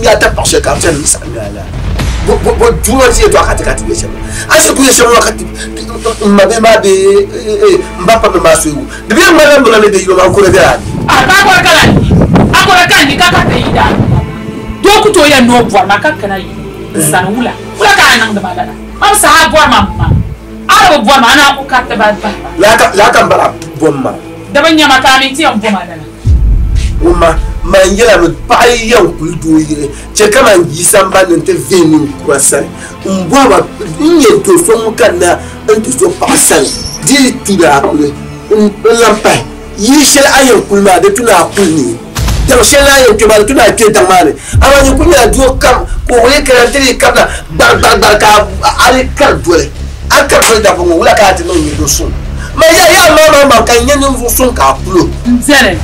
ya ta pashe ka ta ni sangala bo duwa je to akati kati be shema ase ku yeshema wakati mbabe mabe mbapa me masu de bien mala mala le de yo ma ko le dara akakora kandi kaka te ida do ku to ya no bwa makaka na yi san wula ka nan da badana am sa bwa mamma ara bwa ma na ku katta ba la kan bara bomma da banya makami ti am bwa madana uma manjela no pai ya kuldu yire che kama ngisamba nte veni kwa sai mbwa ba nye to so mukana nte so pasan di tuda akule lampa yishel ayen kulma de tuna kulni da shela ayen to ba tuna ke damare awani kunya dio kam ko we karanteri kabla bar ka ali kardwe akar da bongo wala ka tino ni do sun ma ya mama kan nyen sun ka pulo nzere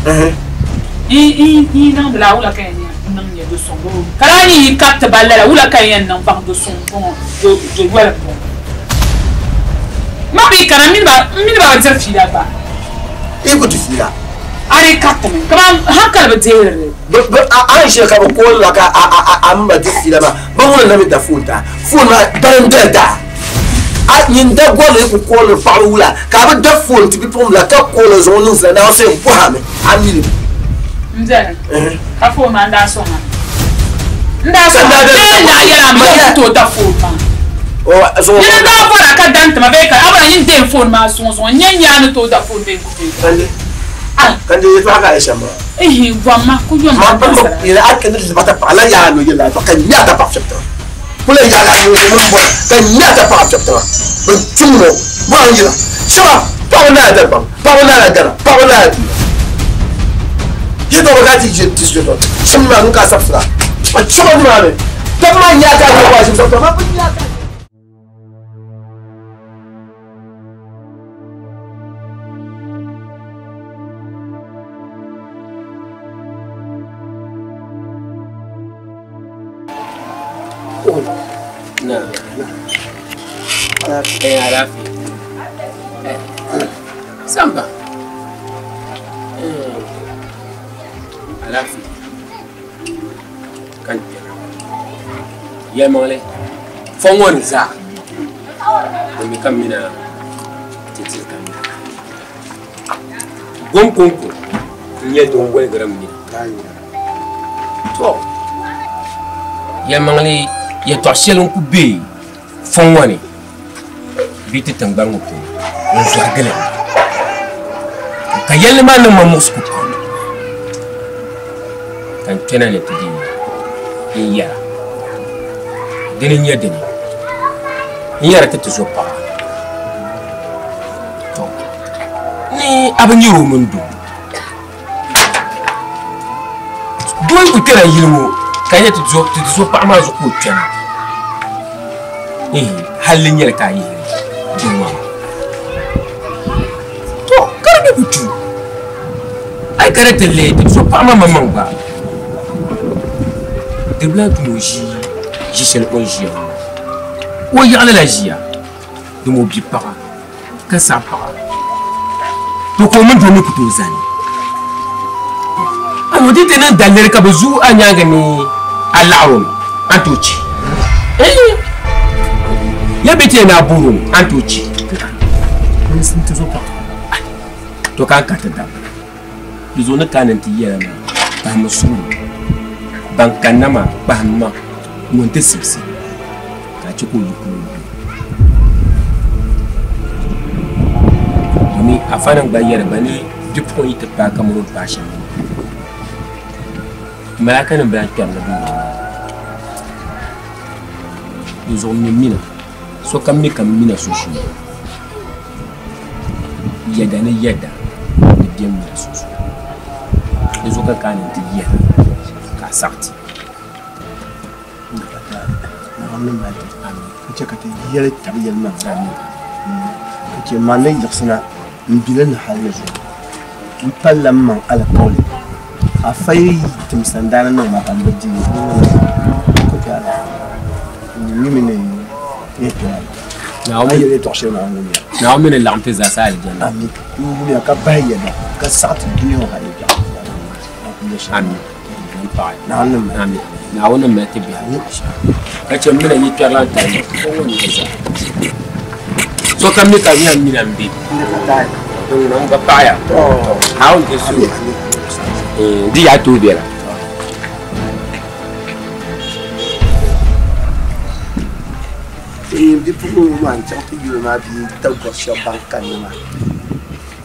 I non de la ou la kanya non y a de son beau kalani carte balle ou la kanya non par de son bon de voilà bon ma bi kana min ba dire fila ba écoute fila ari carte men comment hakal ba dire a je ka ko la ka amba de fila ba wona na mi da funta funa da a nyinda gole ko ko le farula ka ba da funti bi pom la ka ko le zone za na se ko ha me amini Nzere. Afo ma nda so ma. Nda so ma na ya ma to da fo ma. O so. Ni nda fo la ka dante ma be ka aba yin den fo ma so nyanya no to da fo be ku be. Kande yeto aka Aisha ma. Wa ma ku yo ma. Ma ila aka ni bata pala ya no yela to kan ya ta pa chapter. Kula ya la no mo mo kan ya ta pa chapter. Ba tumo ba yila. Shaba pa na da ba. Pa na da. Pa na da. Yedo bagati je tisjeto shimma nuka safra a choma mare tamma nyaka ko wa shimma to ma nyaka Arafi Samba Arafi kan ya mole fongon za mi kamina titir kan gon konko nye don gol gram ni to ya mole ya to shelon ku be fongoni biti tangbang ko on so gele ka yelle man ma musku kan tena ne tudi iya dinin ya dini iya ta tuzo pa to ni abin yi mun du don ku tera yilmo kan ya tuzo pa ma zo ku tena halin yar ka yi dinwa to karbe butu ai karate le tuzo pa ma mamman ba de blanc noji jisel onjia o ya la jia de mo bi para ka sa para to ko mun do ni kuto zani amo di tenan daler ka bezu anya ga ni alawum antochi ya bete na buru antochi mun sin to pa to kan ka ta da izo na kanan ti yara ma ta musu bankanama bahma monte sipsi ka chiko yuku ni afana bayar bani dipko ita pa kamuru pasha malaka na ban kan na izo mina so kam ni kam mina so shi yada ne yada ni biyan mina so izo ka kanin ti yada sarti amin kace ka ta yiyar tabiyar nan zani kace manai yaksana bilan halin su fallan man alqawli afai timsandana nan ma kan baji ko ta ni mine ne to na o ayi to shema an ne na o mine lamte za sa aljanna amin ni ka bayyana ka sarti duniya halin amin نعم na wani mai ta biya kace mina yi kyala ta ne ko wani ya so kan mi ka mi an mina mbi don nan ga baya hawo ke su di ya to biya di pugu man chang ti yu ma bi ta ko sha ban kan ma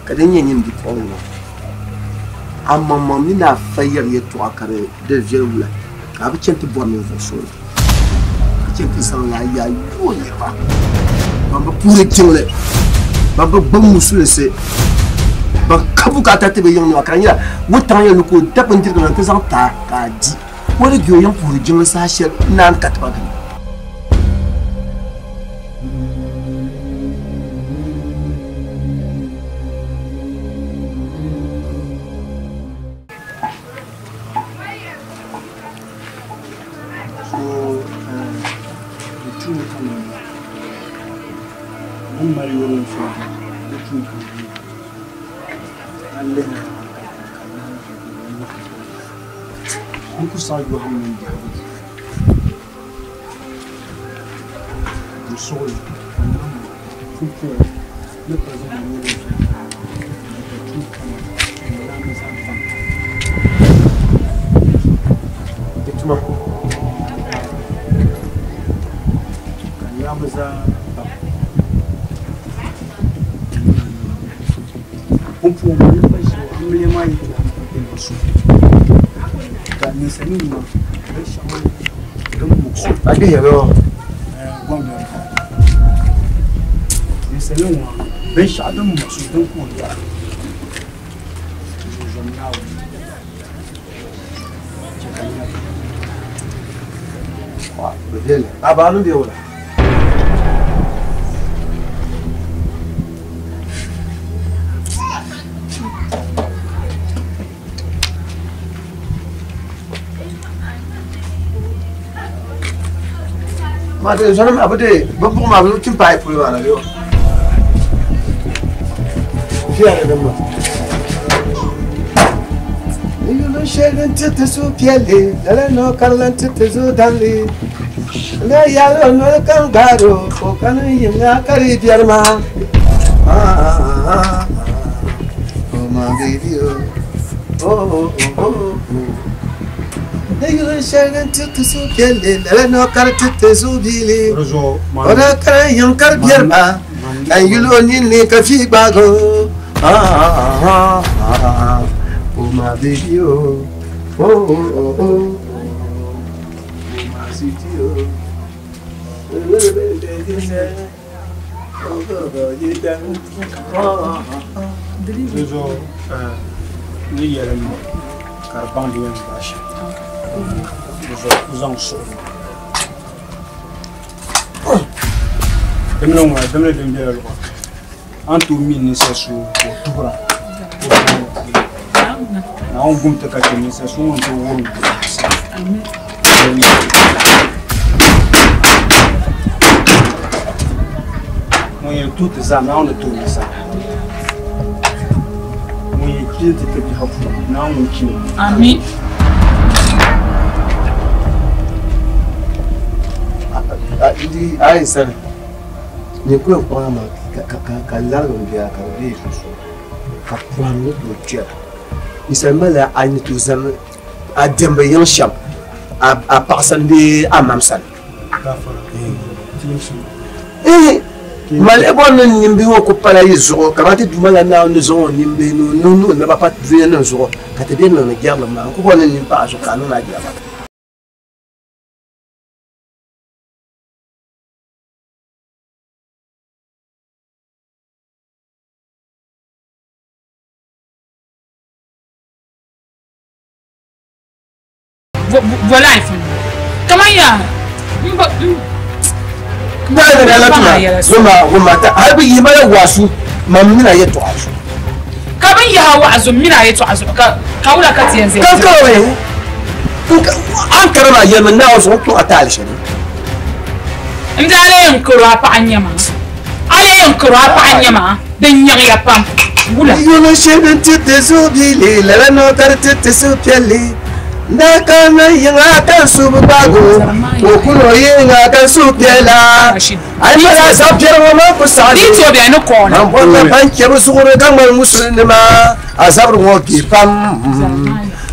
ka den yin di ko no amma mo mi na fayar ye to akare de vieux ka bi chen ti bo mi fo so ka chen ti san la ya yu ne ba ba pure tingle ba bang musu se ba kabu ka ta te be yung no akanya wo tan ye ko ta pen dir ko ta san ta ka di wo le gyo yang pure jing sa she nan ka ta ba Ake yero gwamna ni sanin wa bai shaɗin masu don koriya Abanu dia wala. Mate sana abade babu ma bu kin pai pui wala yo. Fiare da ma. Io non scelgo te su piede, dalla no carlante te su dalli. La yalo no kangaro, o kanu yinga kari diarma. Oh my baby oh. Io non scelgo te su piede, dalla no carlante te su bili. Ora kara yung kar diarma. Ayulo nini kafi bago. Oh my baby oh. My city Rezo ni yaran karban diyan bashi. Rezo uzan so. Demle demle lo. Antu min se su tura. Na on gumta ka ke se su on to won. Moye tout za na on to sa. Moye kiti ke bi hafu na on ki. Amin. Idi ai sana. Ni ko ko ma ka largo dia ka bi so. Ka plan no do tia. Isamala ani to zam a dembe yan sham a pasande a mamsan. Mal ebon nimbi wo ko pala yizo kamati dumala na on zo nimbi no na papa vient no zo ka te bien no guerre ma ko ko nimbi pa zo ka no na guerre. Voilà, comment il y a Habi yi mara wasu mamina ya tuasu. Kaban ya wa'azu mina ya tuasu ka wula ka tiyan zai. Kan kawai. An karama yemen na wasu to atali shi. Inda ale yankuru apa anyama. Ale yankuru apa anyama dan yan ya pam. Wula. Yo no sheben tete zo bile la no kar tete so piale. Nakana yinga kan subago okuno yinga kan supela ai mala sabjero ma ko sa Ni to be no corner. Ambona banke busugure gamal muslima asabru ngoki pam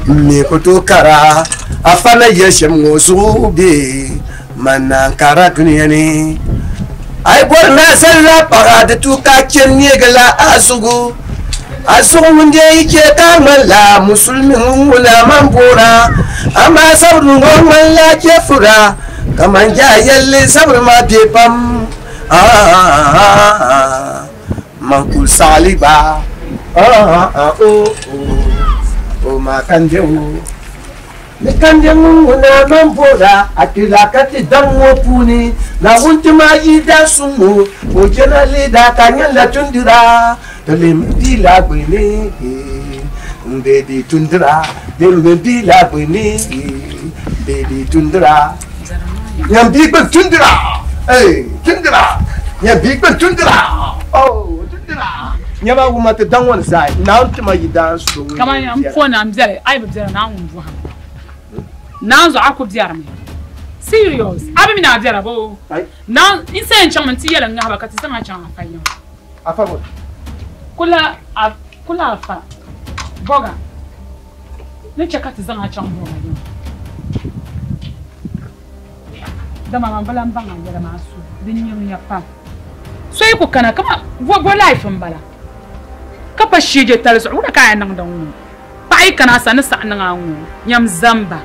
mi kutokara afana yeshem ngosubi manankara duniyani ai borna salla parade tuka kenye gala asugu asugu yake kamala musulmin wala mambura amma sabru ngomman la kefura kaman jayalle sabru ma pepam mankul saliba makandewu Mekanjemu na mambora akila kati dango puni na ultima ida sumu ojena leda kanyala tundira tolempila bwini ndedi tundira delempila bwini ndedi tundira nyambikwe tundira tundira nyambikwe tundira tundira nyaba umate dango sai na ultima ida sumu Kama ya mfona mzee ai bzera na umvu ha Nanzo akubyara me serious abi mi na abyara bo na inse nchama nti yela nga bakati sanga chama afanyo afa mo kula afa boga ne chakati sanga chama boga dama mambala mbanga yela masu dinyo ya pa so yiko kana kama bo life mbala kapa shije taliso uda kaya nang dawu pa ai kana sana sa nanga nyam zamba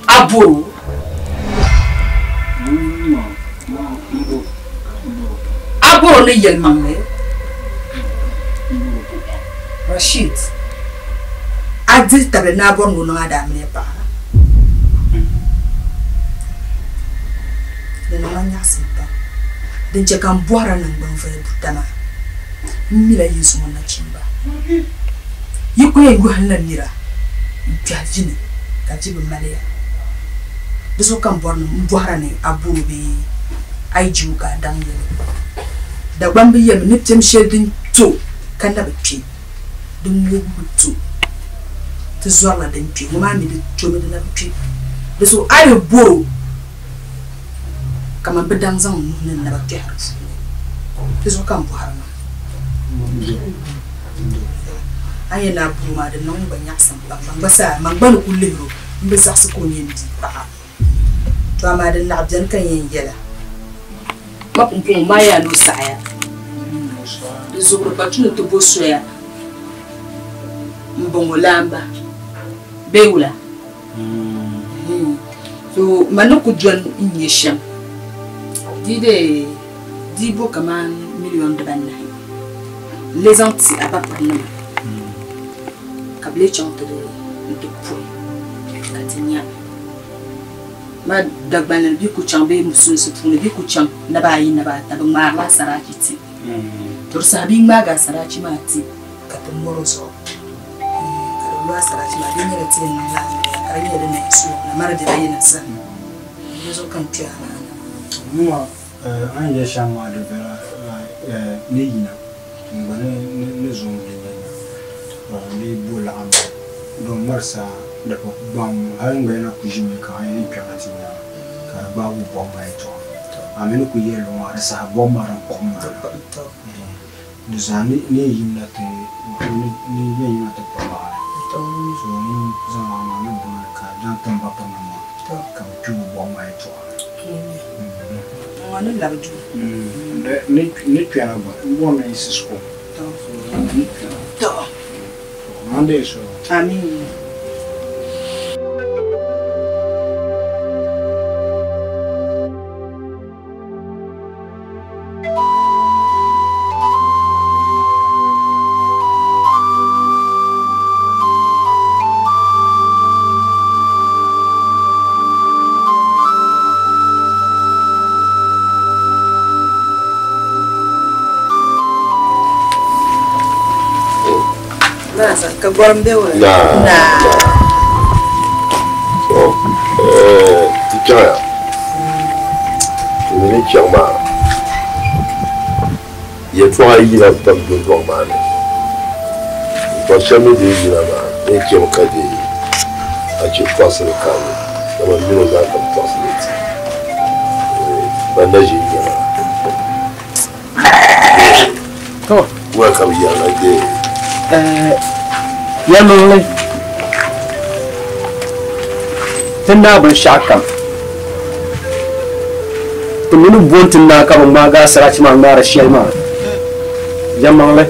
Aburo Aburo ne yelmange Rashid Adil tabe na bongo no ada me pa de no manya simpa de cheka mbwara na ngbanfa butana mila yesu na chimba yiko yengu hanna nira mpyajine kajibu malia Deso kan mbwara ne aburo be aiju ka dangele da gbambi yem ne tem shedin to kan da bepie dum wogu to te zola den pie mo ma mi de to me na bepie deso ayo boro kama bedang zang ne na bepie deso kan mbwara na aye na buru ma de non ba nyaksam ba basa magbanu kullero mbe sax ko nyendi ba to ma de na abjan kan yengela mapumpu maya no saya zubro patuna to bosoya mbongo lamba beula so manoko jon inyesham dide dibo kama million de banna les anti à pas parler kable chante de point katinya ma dagbanal bi ku chambe musun su fune bi ku cham na bayi na ba ta ma la saraki ti to sabi ma ga saraki ma ti ka ta moro so ka la saraki ma din ne tin na la ka ni da ne su na mara da yana san ne zo kan tiya Moi, un des champs de verre, Nina, les ongles, les boules à main. Donc, Marsa, le bon, un bien à coucher, quand il est piratina, car Baou Bomba et toi. Amen, que yellow, ça bombe en commun. Nous années, ni not pas. So, nous avons un bon cas dans ton papa, comme tu bomba et toi. Ngwana la bju ne twara ba bona isisko to mande so amin masa ka goram de wa na so ti kaya ni chama ye twa yi na tam do go ma ne ko chama de yi na ma e ke o ka de a che passa le cavo da ma mino da tam passa le ba na ji ya to wa ka ya na de ya mun tunda ban shakam to minu bontin na ka ma ga sarati ma ngara shema jamang le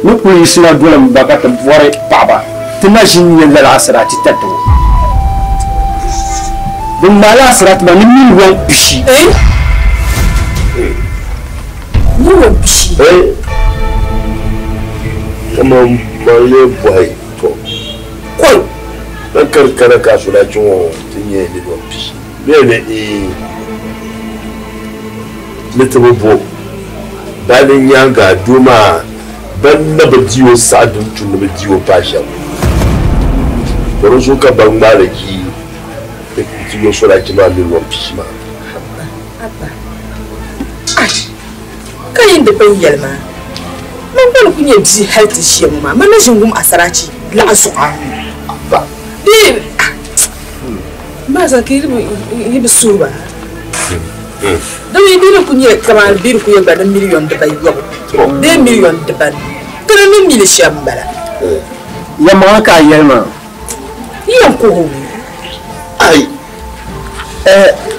nu ku yisna dolam ba ka bore baba tunda shin yin la sarati tato dum mala sarati ma ni min won pishi ni won pishi kama male boy to ko dan karkara ka su da jinwo tinye ni do pishi bele little bo balin yanga duma ban na badiyo sadun tun na badiyo pasha baro so ka ban malaki da kiyo so da kima min won pishi ma abba kayin da ban yalma man ban kunye bi halti shi ma mana jingum asaraci la asu'a ba bi ma za ki yi bi suba da yi bi kunye kama bi kunye ba da miliyon da bai yau da miliyon da ban kana min mili shambala ya ma ka yalma yan ko ai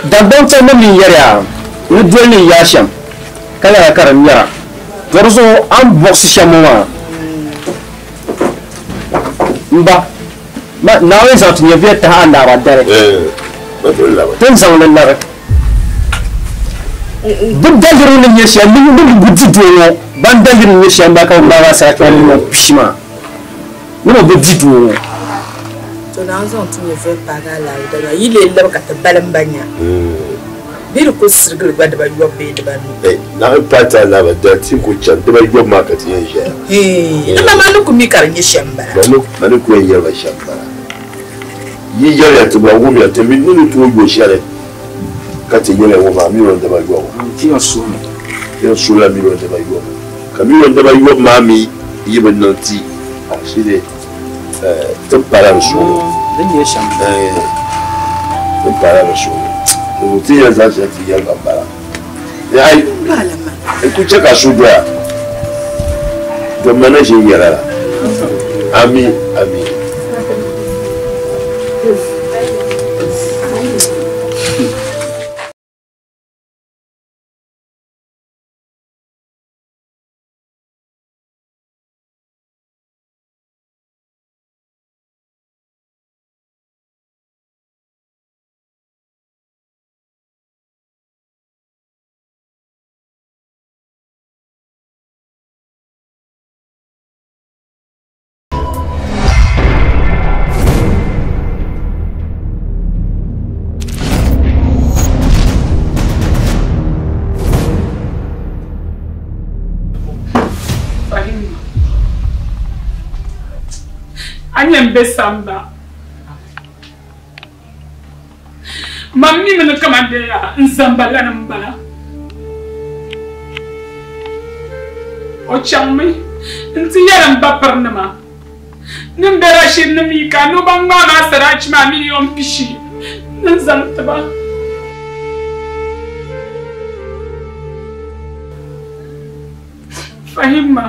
dabban ta na min yara ni dole ya sham kala ya karam yara gorzo an box shamuwa mba ma nawe za tu yabe ta handa ba dare ba dole ba tun zaunan nar duk dalilin ne ya sham min duk gudu dono ban dalilin ne sham ba ka ba sa ka ni pishma ni mo gudu dono to na zan tu yabe paga la da yi le la ka ta balan banya bir ko sirgil ba da ba yobe da ban na pata la ba da ti ko chan da ba yob ma ka ti yin sha ina ma ku mi karanye shambara ba no ko yin ba shambara yi yare to ba wumi ta min ni to go share ka ti yin wa ma mi ron da ba yob ti asu ya sula mi ron da ba yob ka mi ron da ba yob ma mi yi ban nan ti a shi ne ta para su dan ya sham ta para su mutum ya za su yi yan gambara ya yi kuce ka su doya don mana shi yarara ami ami Anyam besamba mammi men kamande ya nsamba ganamba o chammi nti yaram baparnama nimbera shin namika no bangma na sarach ma million pishi nzantaba fahimma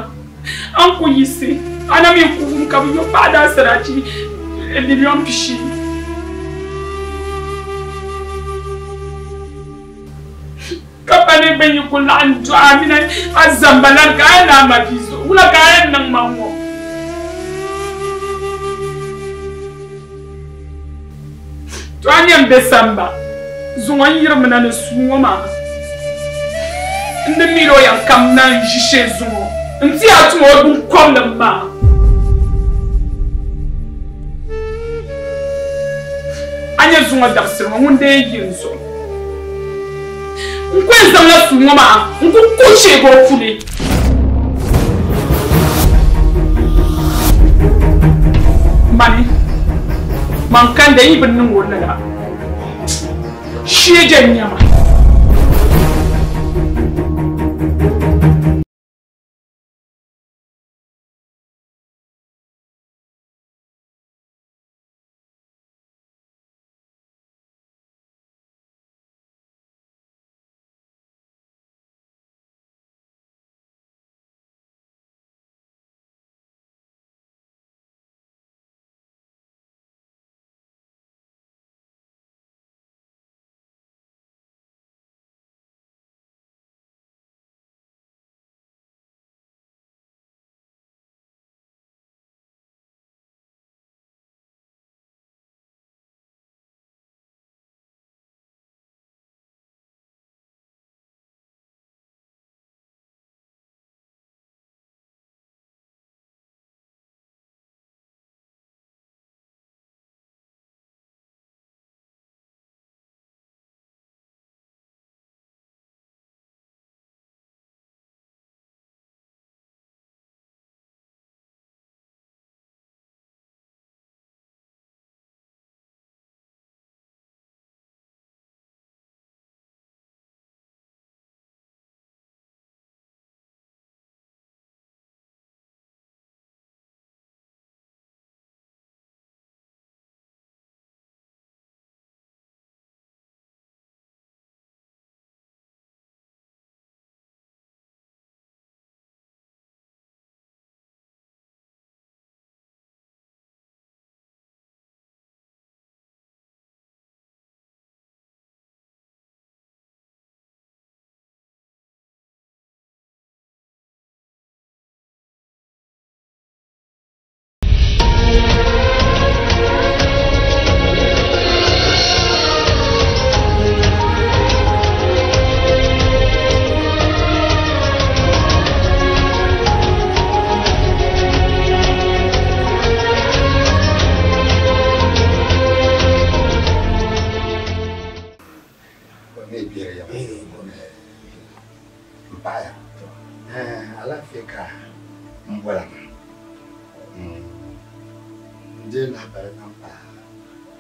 anko yisi ana mi ku ka yo pada sarachi million pishi kapane benyi kula antu amina azambalan ka na mafizo ula ka nan mango to anyam besamba zunwa yirmana na suwoma ndemiro ya kamna jishe zunwa nti atu odun kwam ma anya zunwa darsirwa wunde yinzo nkwenza nga suwa ma nkukuche go fuli Money. Man kan da yi binnin wannan da. Shi janya ma.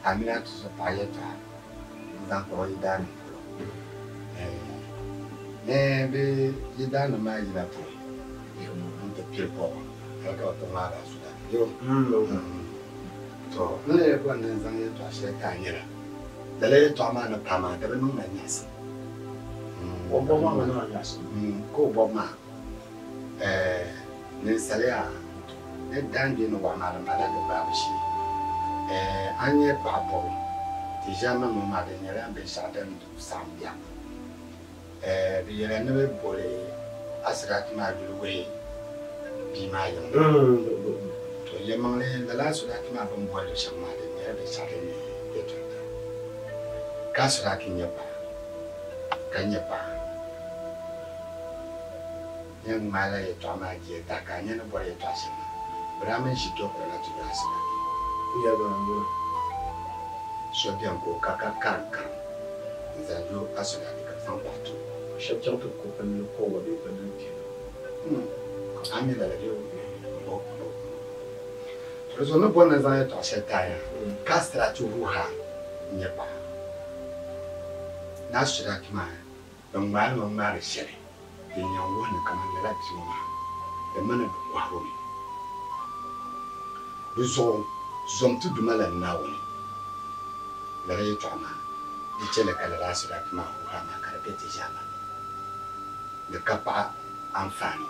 Amina to Sapayeta, Zanko Idan. Maybe you done a magic up the people. I got the mother. So, no, one is on it to say Kanya. The lady Toma and Pama, the woman, yes. Obama, yes. Go Boma. Nisalia, a dandy no one out of Malabashi. Anye papo, the German mother in your ambassador to Zambia. The enemy boy, as that my way, be my own. To Yamale, the last that my own boy, some mother in every Saturday. Casrack in your pa, can your pa. Young Malay, Tama, Takan, and boy, Tassim. But I mean, she took her to Gasra. So Bianco Kaka is a new person at the Campatu. Shall jump to cook and look over the open. I mean, that you there's no one as I toss a tire. Castra to Wuha, Nepa. Nastrak man, the man will marry Sherry. The young one come and let you, the man of Wahoo. Resolve. Some to do Malan now. The Raytama, the Chelacalaras like Mahana Carpeti Jama. The Kappa and Fanny,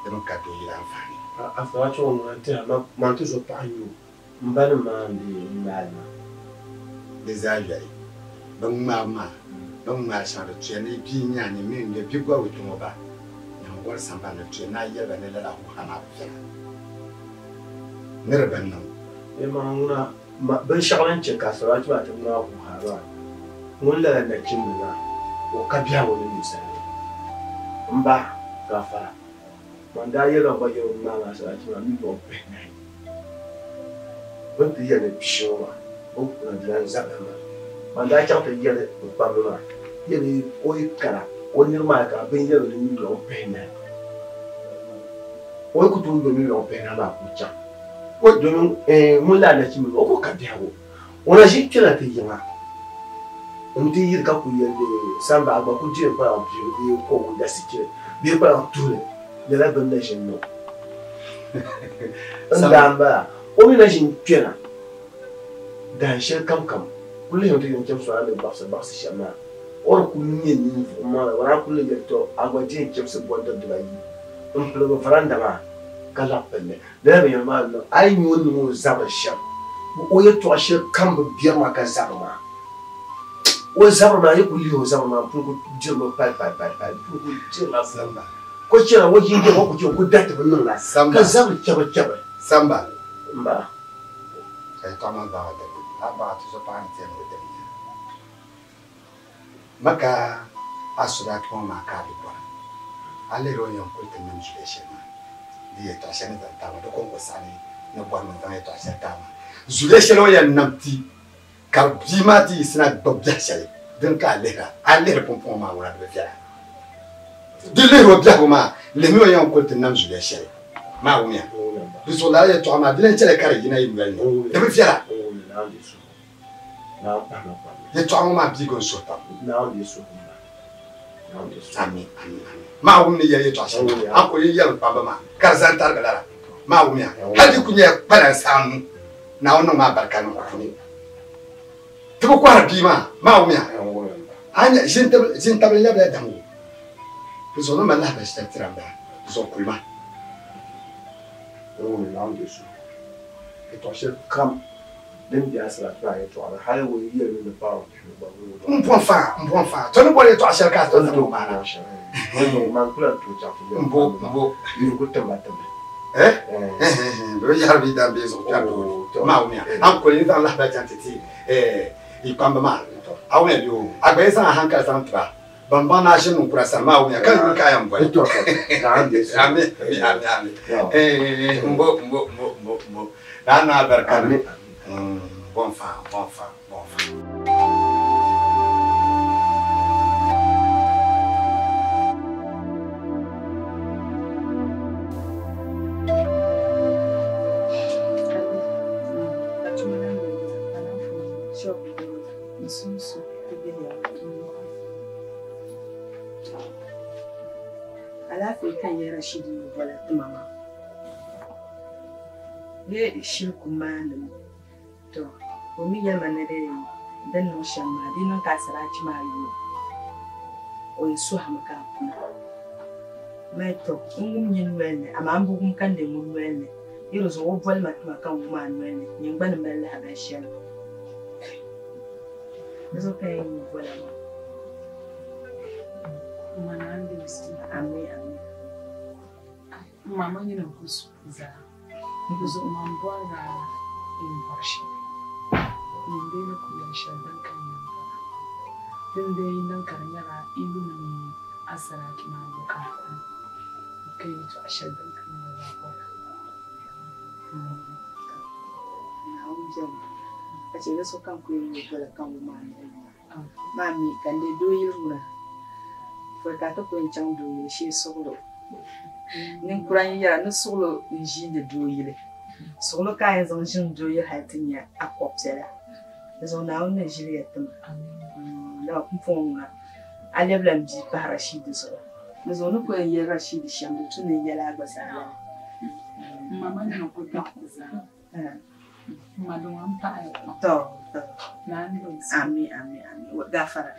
the Mokatu and Fanny. After what you want to tell Mantus of Panu, Mbanaman, the Malma. Desire, Bang Mamma, Bang Marshall, the Cheney, Pina, and mean the people with Moba. And what some kind of Chenaya and a little Hana. Never been known. Emanguna ben shaglan che kasara tu ata na ku hara mun la na kimna o kabia woni misali mba gafara manda yera ba yo na na sa ti na mi do pe nai bon ti ya ne bishoma o na dian zakama manda cha ta yere o pa mi ma yere o ikara o ni ma ka ben yere ni do pe nai o ku tu do mi do pe na ba ku cha domin mun lalaci mu ko ka biya wo wala shi kira ta yi ma on ti yir ka ku yende samba agba ku ti pa on bi ko da sikire bi pa on tourne de la bonne nation no ndamba o mi na jin kira dan shi kam kullu yau tin kem so ale ba sa shama or kullu ni ma wala kullu to agba ti kem se bonda de la yi on plego faranda ma kala pelle da be ma no ai ni woni mo zaba sham o ye to ashe kam biya ma ka zaba ma o zaba ma ye kulli o zaba ma pour ko jiro pa pour ko jiro samba ko jira wo jinge ko ko datta ban nan samba ka zaba chaba samba mba ai to ma ba da aba to so pa ante no de maka asura ko ma ka bi ba ale ro yon ko tin min jile shema di to shene da ta do ko sani no bo no tan to shene ta jule shelo ya namti ka bimati sina dobja shele den ka ale pompon ma wala be fiara de le ro bia ko ma le mi yon ko tin nam jule shele ma wumia biso la ya to ma bilen chele kare gina yi bel ni de be fiara na ye to ma bi go so ta na on yeso Amin. Ma wumni ye to ashe. Anko ye yel pamba ma. Karzan tar galara. Ma wumya. Hadi kunye para sanu. Na ono ma barka no kuni. Tuko kwa bi ma wumya. Anya jinta le le damu. Bizo no mala ba sta tramba. Bizo kulma. na on yeso to ashe kam dem dia sala tra ye to ala highway ye le pa Mpon fa. To no bole to ashe ka to no ma na. man kula to cha to Mbo. ni ko tamba Be yar bi da be so ta do. Ma wumya. Anko ye dan la ba jantiti. I pamba ma. Awon bi o. Agbe san hanka san tra. Bamba na shi nun kura san ma wumya kan yu kayan boy. to na on yeso Amin. Mbo. Na barka. Bon fa. Alafi kan yi Rashidi wala mama. Ye shi kuma nan to ko mi ya manere dan no shamma dinan ka saraci mayu o su hamaka kuna mai to ngum yin wene ama ambugum kan de mun wene yiro zo wo bol matma kan ma wene yin ban mel ha ba shem zo kai ni wala ma manandi msi ami mama nyina kusuza ngizo mambwana imbashi ndene kuyasha danka nyamba dende nan karanyara ilu ni asara kina boka kai to asha danka nyamba boka na unjam ace ga so kan ku yi wala kan ma mami kan de do yiruna fo ka to ko en chang do yi shi solo nin kuran ya no solo nji de do yile solo ka en zon jin do yi hatinya akopsera zo na on jiri yatum na kumfona aleblam ji pa Rashid zo zo no ko en Rashid shambu tunin yala gbasa mama ni ko ta kuza madon am pa to na ndo ami gafara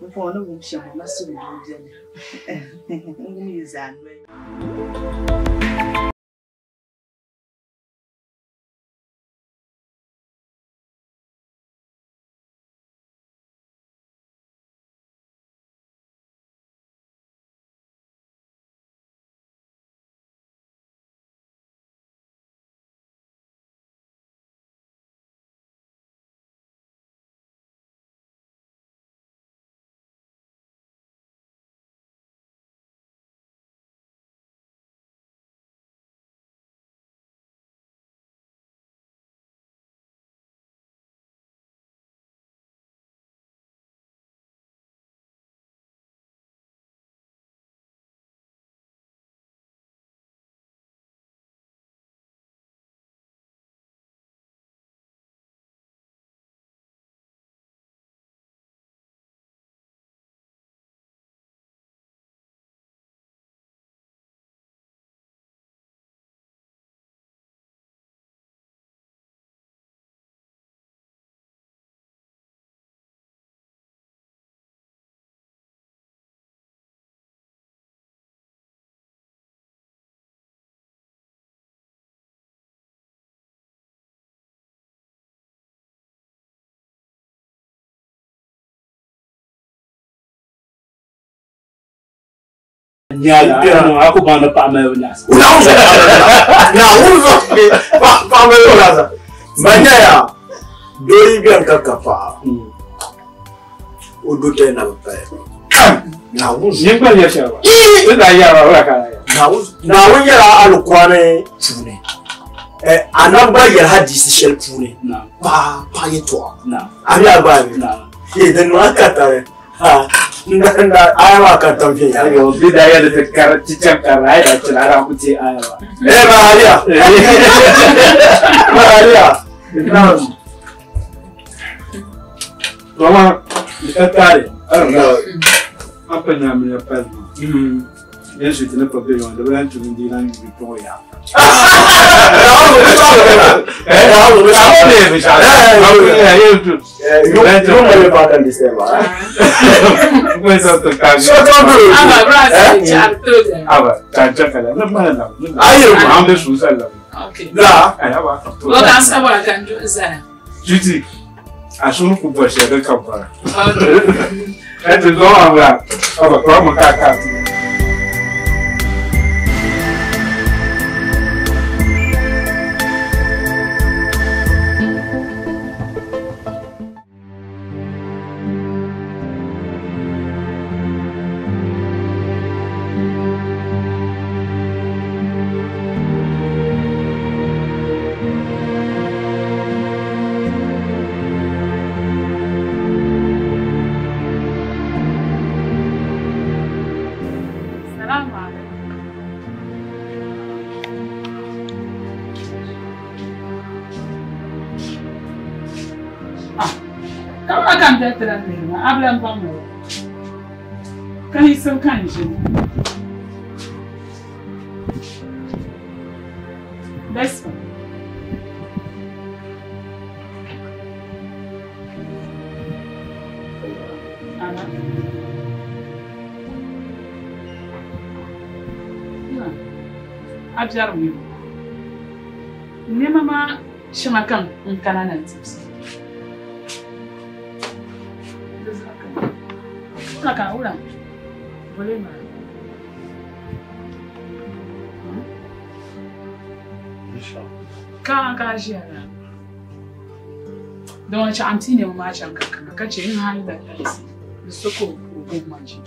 mfano kumshamu masudu njeni ngumizanwe nyala aku bana pa me unyasa Unauza pa me unaza manya ya doi bianca kapa udote na pa nauza nyimba ya shawa ida ya wa kana nauza ya alukwane tune anamba ya hadisi shel tune pa yetwa abi abani idan wakata ha nda ayawa kata mfia yo bidaya da takara cicam karai da celara kuti ayawa Maria Mama, ikatare. Apa namanya Palma? Yesu itu nak pergi orang, dia orang cuma di dalam Victoria. Asal aku buat saya kabar. Itu doang lah. Apa kau makakak? Hablan vamos. Kan isan kan shi. Despa. Ana. Na. Abjar mu. Ne mama shimakan in kananan tips. Ulang. Boleh mah? Kan ajiya na. Don wace anti ne ma can kakana kace in hali da kansi. Da soko ko maji.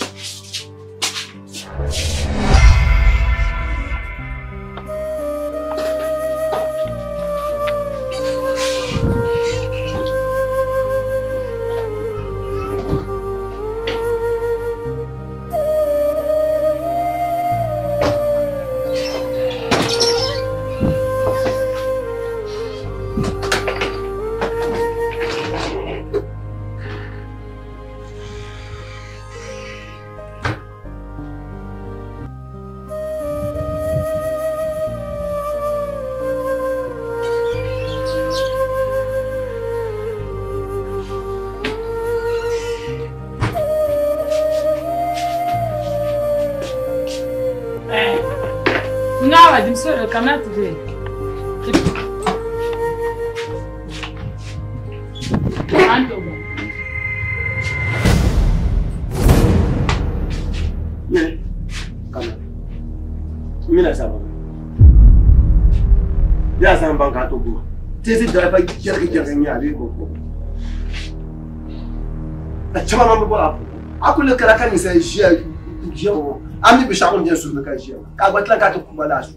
Monsieur, comment tu veux? Mina sama. Ya san banka to kuma. Sai sai da fa jirgin ya bi ko. A chama mambo ba. Akule kala kan sai jiya Ami bi shakon je su ka jiya. Ka gwatlan ka to kuma la su.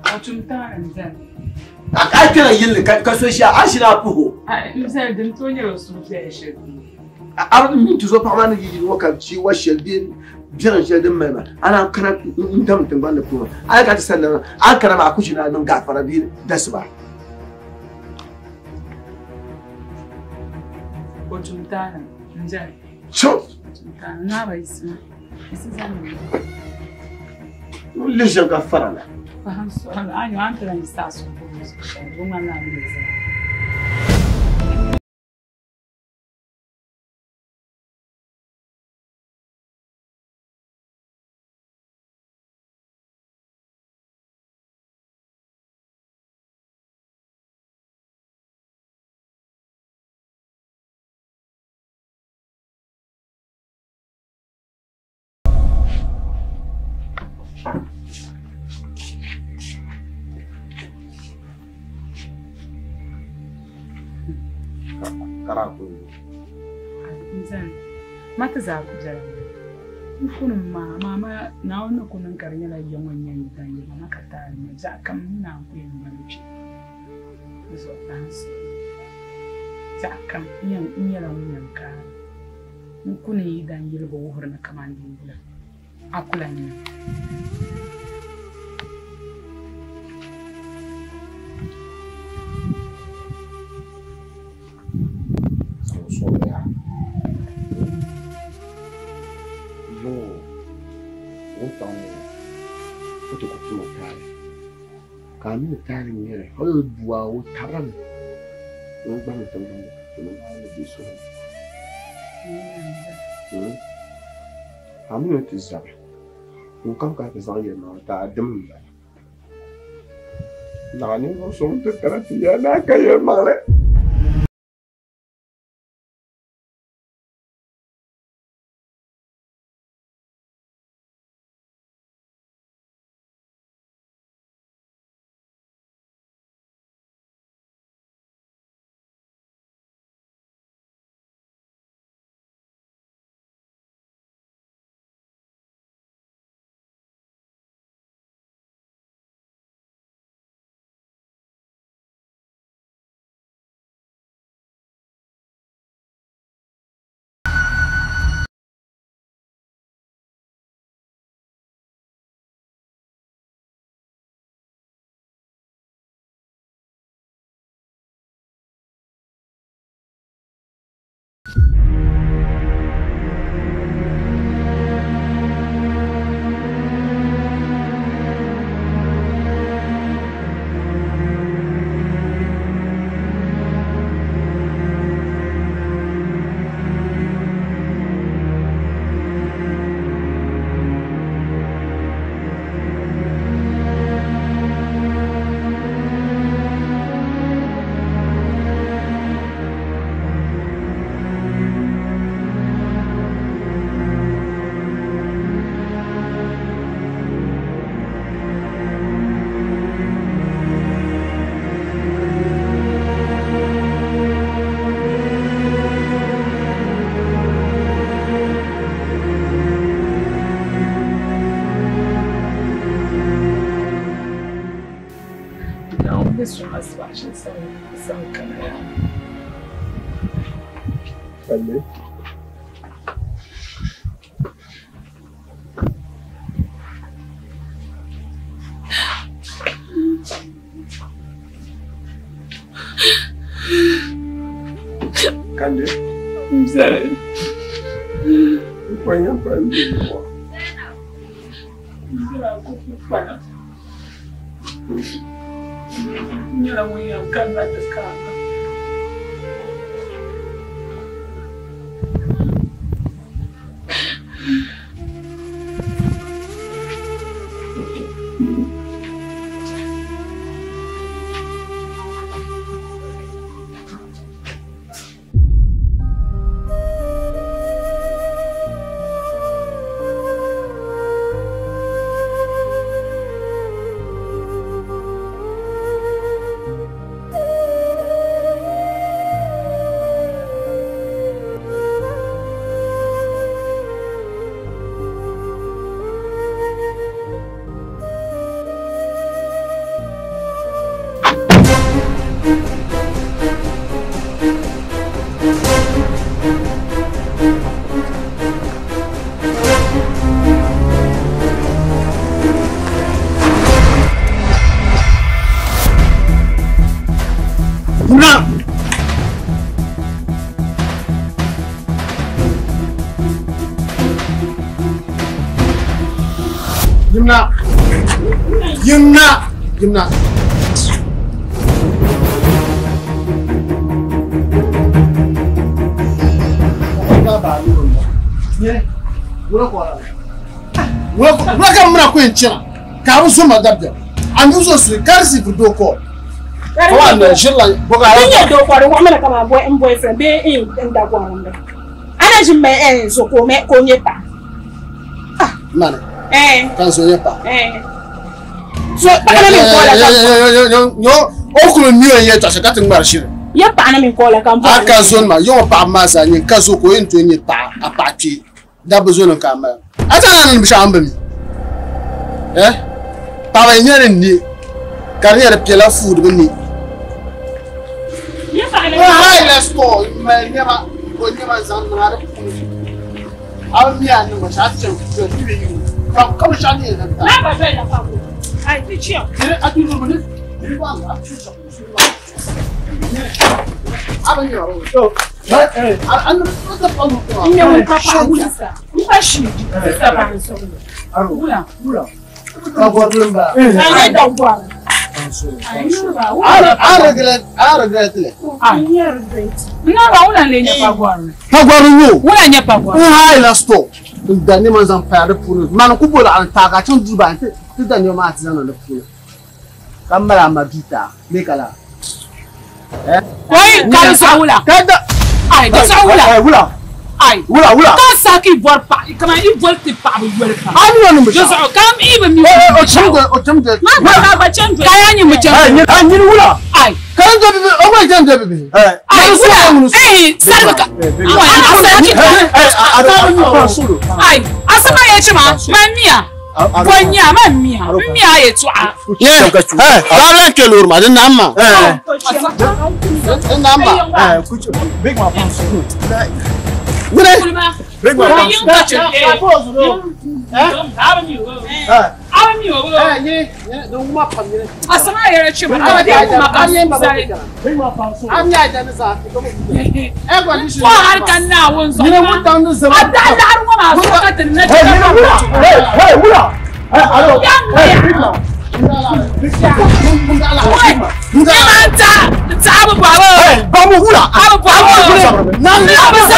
Atunta nzan. Ai kana yin ka so shi a shi na fuho. Ai nzan din to ne su sai shi. Ar min tuzo pa mana yi waka ci wa shedin jiran shedin mai ma. Ana kana ndam tin ban da kuma. Ai ka ta sannan an kana ma kushi na nan gafara bi da su ba. Atunta nzan. So, na ba isma. Isi zan. Lishan ka fara la. Faham so anyo antra ni sta so ko so. Ruma na meza. Karaku. Mata za ku jira. Kunun mama na wannan kunun karnya la yawan yan dan yi maka ta ne za kam na ku yin barci. So dance. Za kam yan inyala mun ka. Mun kunun yi dan yi ba wuhur na kamandin bula. Akula ne. So ya. Então, eu tô com o cara. Caminho tá nele. Olha o boa o taran. Não vamos tão bem. Não vamos disso. Caminho te sabe. Não cam cá pensar em não tá dum. Não nem vou só te tratar na caia male. This one has fashion, so can I have? Kande? I'm sorry. Põe a pande. You're when you come back this car. Gimna. Waka muna kwenchina. Karuso madabya. Anduzo sirikari kudoko. Wana shilla boka. Ni do kwa ro amana kama boyfriend be ndagwa ngombe. Ana jimme so ko me ko nyeta. Nana. Kan so ye pa. So pa na min ko la Yo o ko mi o ye to se ka tin mar shire. Ya pa na min ko la kan. Aka zone ma yo pa ma sa ni ka so ko into ni pa apati. Da bezo ka ma. Ata na ni bisha ambami. Pa ba nyere ni. Carrière piela food beni. Ya pa na. Hai let's go. Ma nyama ko nyama zan na ra. Aw mi an mo sa tse ko ti bi ni. Comme ça ni na. Na ba be na pa ko. Ai ti chi. Dire a tu no ni. Dire ba la tu so. Aba ni ro. So, an no ta pa no. Ni mo papa ula sa. Ni pa shi. Sa ba so. Ula. Ka go lumba. Ai da gwa. I regret it. No, ba ula le nya pa gwa. Pa gwa ru. Ula nya pa gwa. Hai la sto. Dani man zan pa da pulu. Man ku bola an ta ga cin duba ante. Tu dani ma ati zan da pulu. Kamara ma bita. Me kala. Wai ka sa ula. Kada. Ai, da sa ula. Ai, ula. Ai, ula. Ka sa ki bor pa. Kama I bor ti pa bu bor pa. Ani wonu mu. Jo so kam I be mi. O chamde. Ma ba chamde. Kaya ni mu chamde. Ai, ni ula. Ai. Kan do bi o ma chamde bi. Ai, sarka. Ai, asama ye chima. Mamia. Bonya mamia. Mia ye twa. Wala ke lor ma din amma. Din amma. Kucho big man pan so. Big asama ye chima. Aba de ma kan sai. Big man pan so. Amma da ni sa. Wa har kan na won so. Ni mu tan ni sama. Ada har mo ma so ka tin na. Hey, wula. Alo. Big man. Abu baba. Bamu hula. Abu baba. Nan ni abu sa.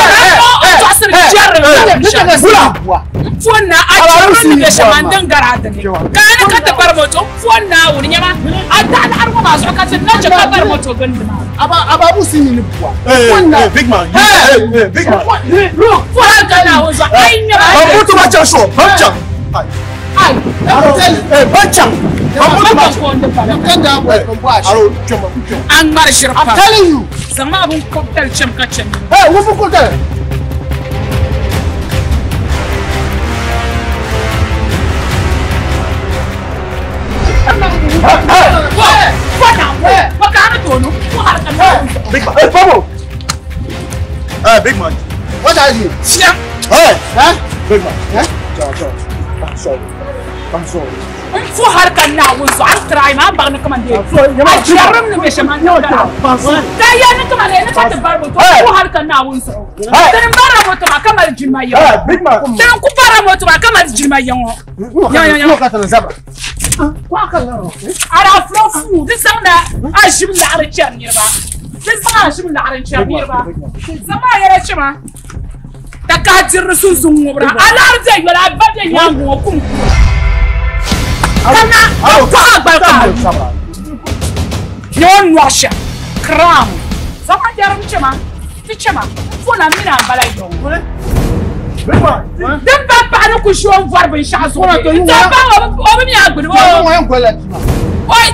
Fonna a cikin da shamandan garada ne. Kana ka tabar moto fonna wuri nyama. Adda har ko masu ka tin na ce ka bar moto ganduma. Aba musi ni buwa. Hey, big man. Hey, big man. Look, fonna kana wanzu ai ne ba. Ba mutu ma can so. Bancan. Ai. Bancan. An mara shirfa. I'm telling you. Zama abun cocktail cem kacen. Hey, wo bu cocktail? Big man. Hey, Bobo. Hey, big man. What are you? Hey. Big man. I'm sorry. Fu har kan na wun so an try ma ba na kaman dai. A jarum ne me shaman no da. Da ya ne kaman ne ka ta barbo to fu har kan na wun so. Dan bara moto ma kamar jima yo. Big man. Dan ku bara moto ma kamar jima yo. Ya ka tana zaba. Kwa kan ro. Ara flo fu din san da a shim da ara chan ne ba. Din san a shim da ara chan ne ba. Zama ya race ma. Da ka jirru sun ngobra. Alar zai yola ba da yango kun. Kana agba yon washa kram sama jarum chema tichema fona mina bala yo dem ba pa no ku shon var bin sha so dem ba o mi agbe o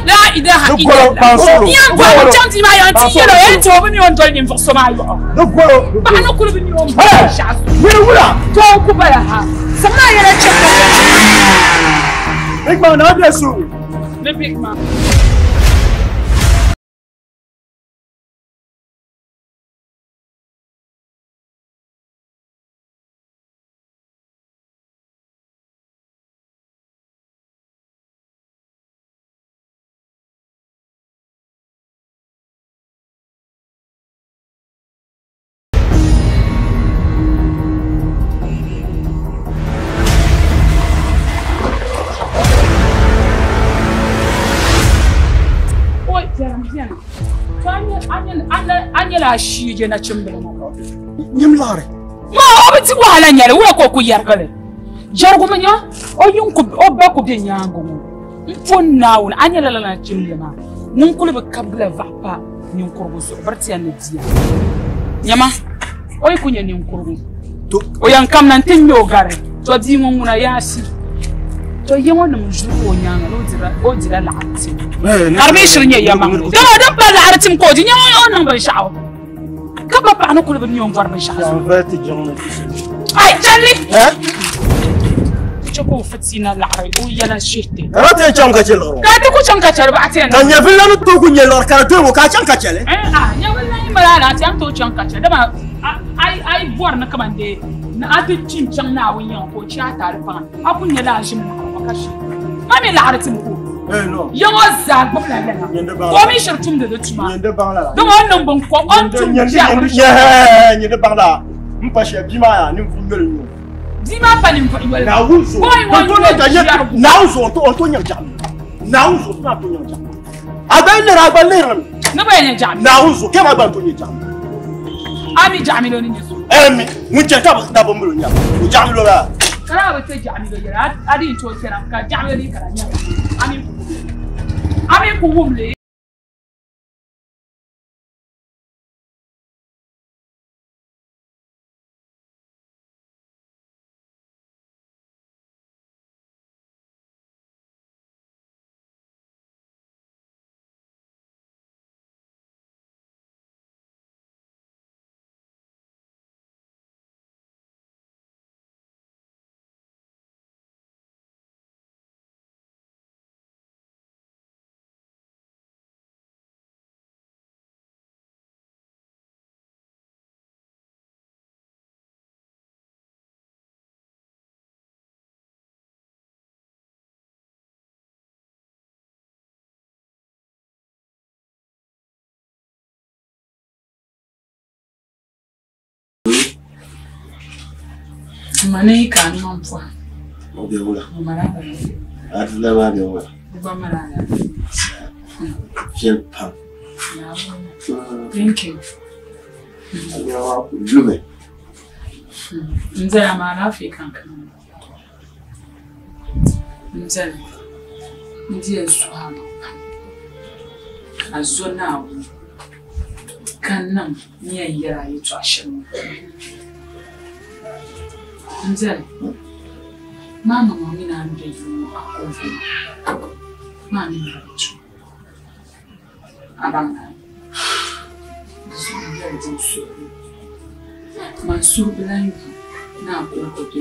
la ida ha ida yan ba chanti ma yan ti yelo en to bi mi on dol ni fo so ma yo ba no ku bi mi on sha so wura to ku bala ha sama yele chema Big man, how bless you? The big man. Anyela shi je na chimbe mo. Nyim lare. Ma obiti wala nyale we ko ku yargale. Jargo manya o yunku o ba ku be nyango. Mfonna won anyela la chimbe ma. Mun kulu be kabla vapa ni nkurbu so barti an dia. Nyama o yi kunya ni nkurbu. To o yan kam nan tinyo gare. To di nguna yasi. to yi wannan mujuru nyanga o dira la'ati karbe shirin ya ma da ba la'ati ko ji nyawo wannan ban sha'awa ka ba ba na kullu bin yon farban sha'awa ai jalli ko fatina la'ari o yana shite rata chanka chelo ka ta ku chanka chelo ba atena kan ya filanu to ku nyelo ka to ko ka chanka chele ya wallahi mala ta to chanka chelo da ba ai buwar na kamande na ati cin can na wun yan ko ci tare fa akun ya da shi mun ka shi ma me la hartin ko no yan wazza gbabla da ko mi shirtum da tuma yende bangla don wannan ban ko on tun ya yende bangla mpashe bima ya ni mfungelo nyo bima pa ni mfungelo na uzo to no ganye na uzo to nyanja na uzo na to nyanja abaile ra balle na bayan jami na uzo ke ma ba to nyanja ami jami lo ni yesu emi munche ta bombulo nya u jami lo ba kara ba te jami lo yara adi to kera ka jami lo kara nya ami ku wumle Mane kan mamfwa. Obe wala. Maraba. Adula ba de wala. Ba maraba. Fiel pam. Thank you. Ayo lume. Nze amara fi kankan. Nze. Ndiye suhaba. Azona wo. Kanam niye yira yitu ashimu. Nzeli, mama mami na ande yu akovu. Mami na bitu. Abanga. Nzeli kusuru. Mansuru bilanyu na akovu te.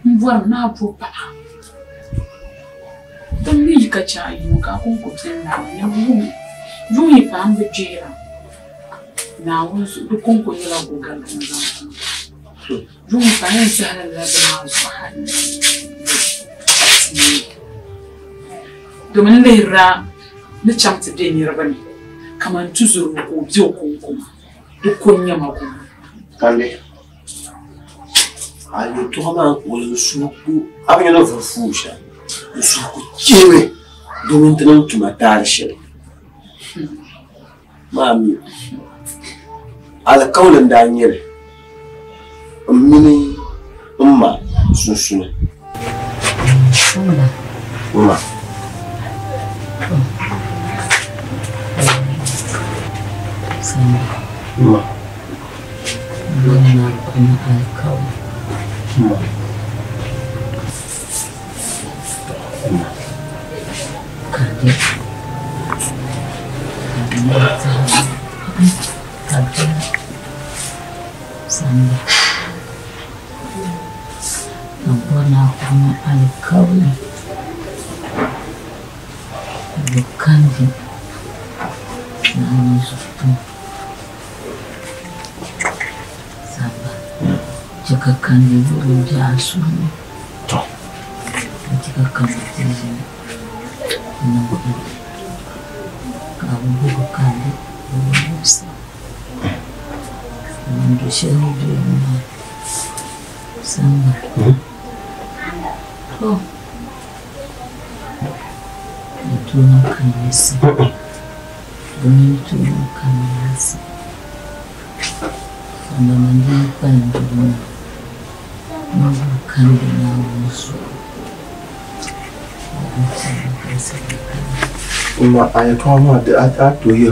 Mvua na apopa. Tambi yikacha yu ka akovu te na yungu. Yungi pa ambe jera. Na wuzu dukonko yela gugala nzamu. Jung panen sahara la bema domin lera na chamta de ni rabani kaman tuzuru ko biyo ko kuma dukkan yama ko Kande ayo to ma ko le suku abin yana fufusha suku kewe domin tanan tuma tarshe mami alƙawlan da anyere mini umma susuna umma umma wannan kuma alƙawari umma kage sanda abona kuma alƙawari dukkanin na musu saba cikakken liburin da su ne da cikakken mutum na mutum ga abubuwa kan da musa wanda shi ne da yana saba to tuna kan yasa domin tuna kan yasa wanda nan da kan duniya mabukan da na musu umma ayatwa ma da a to yi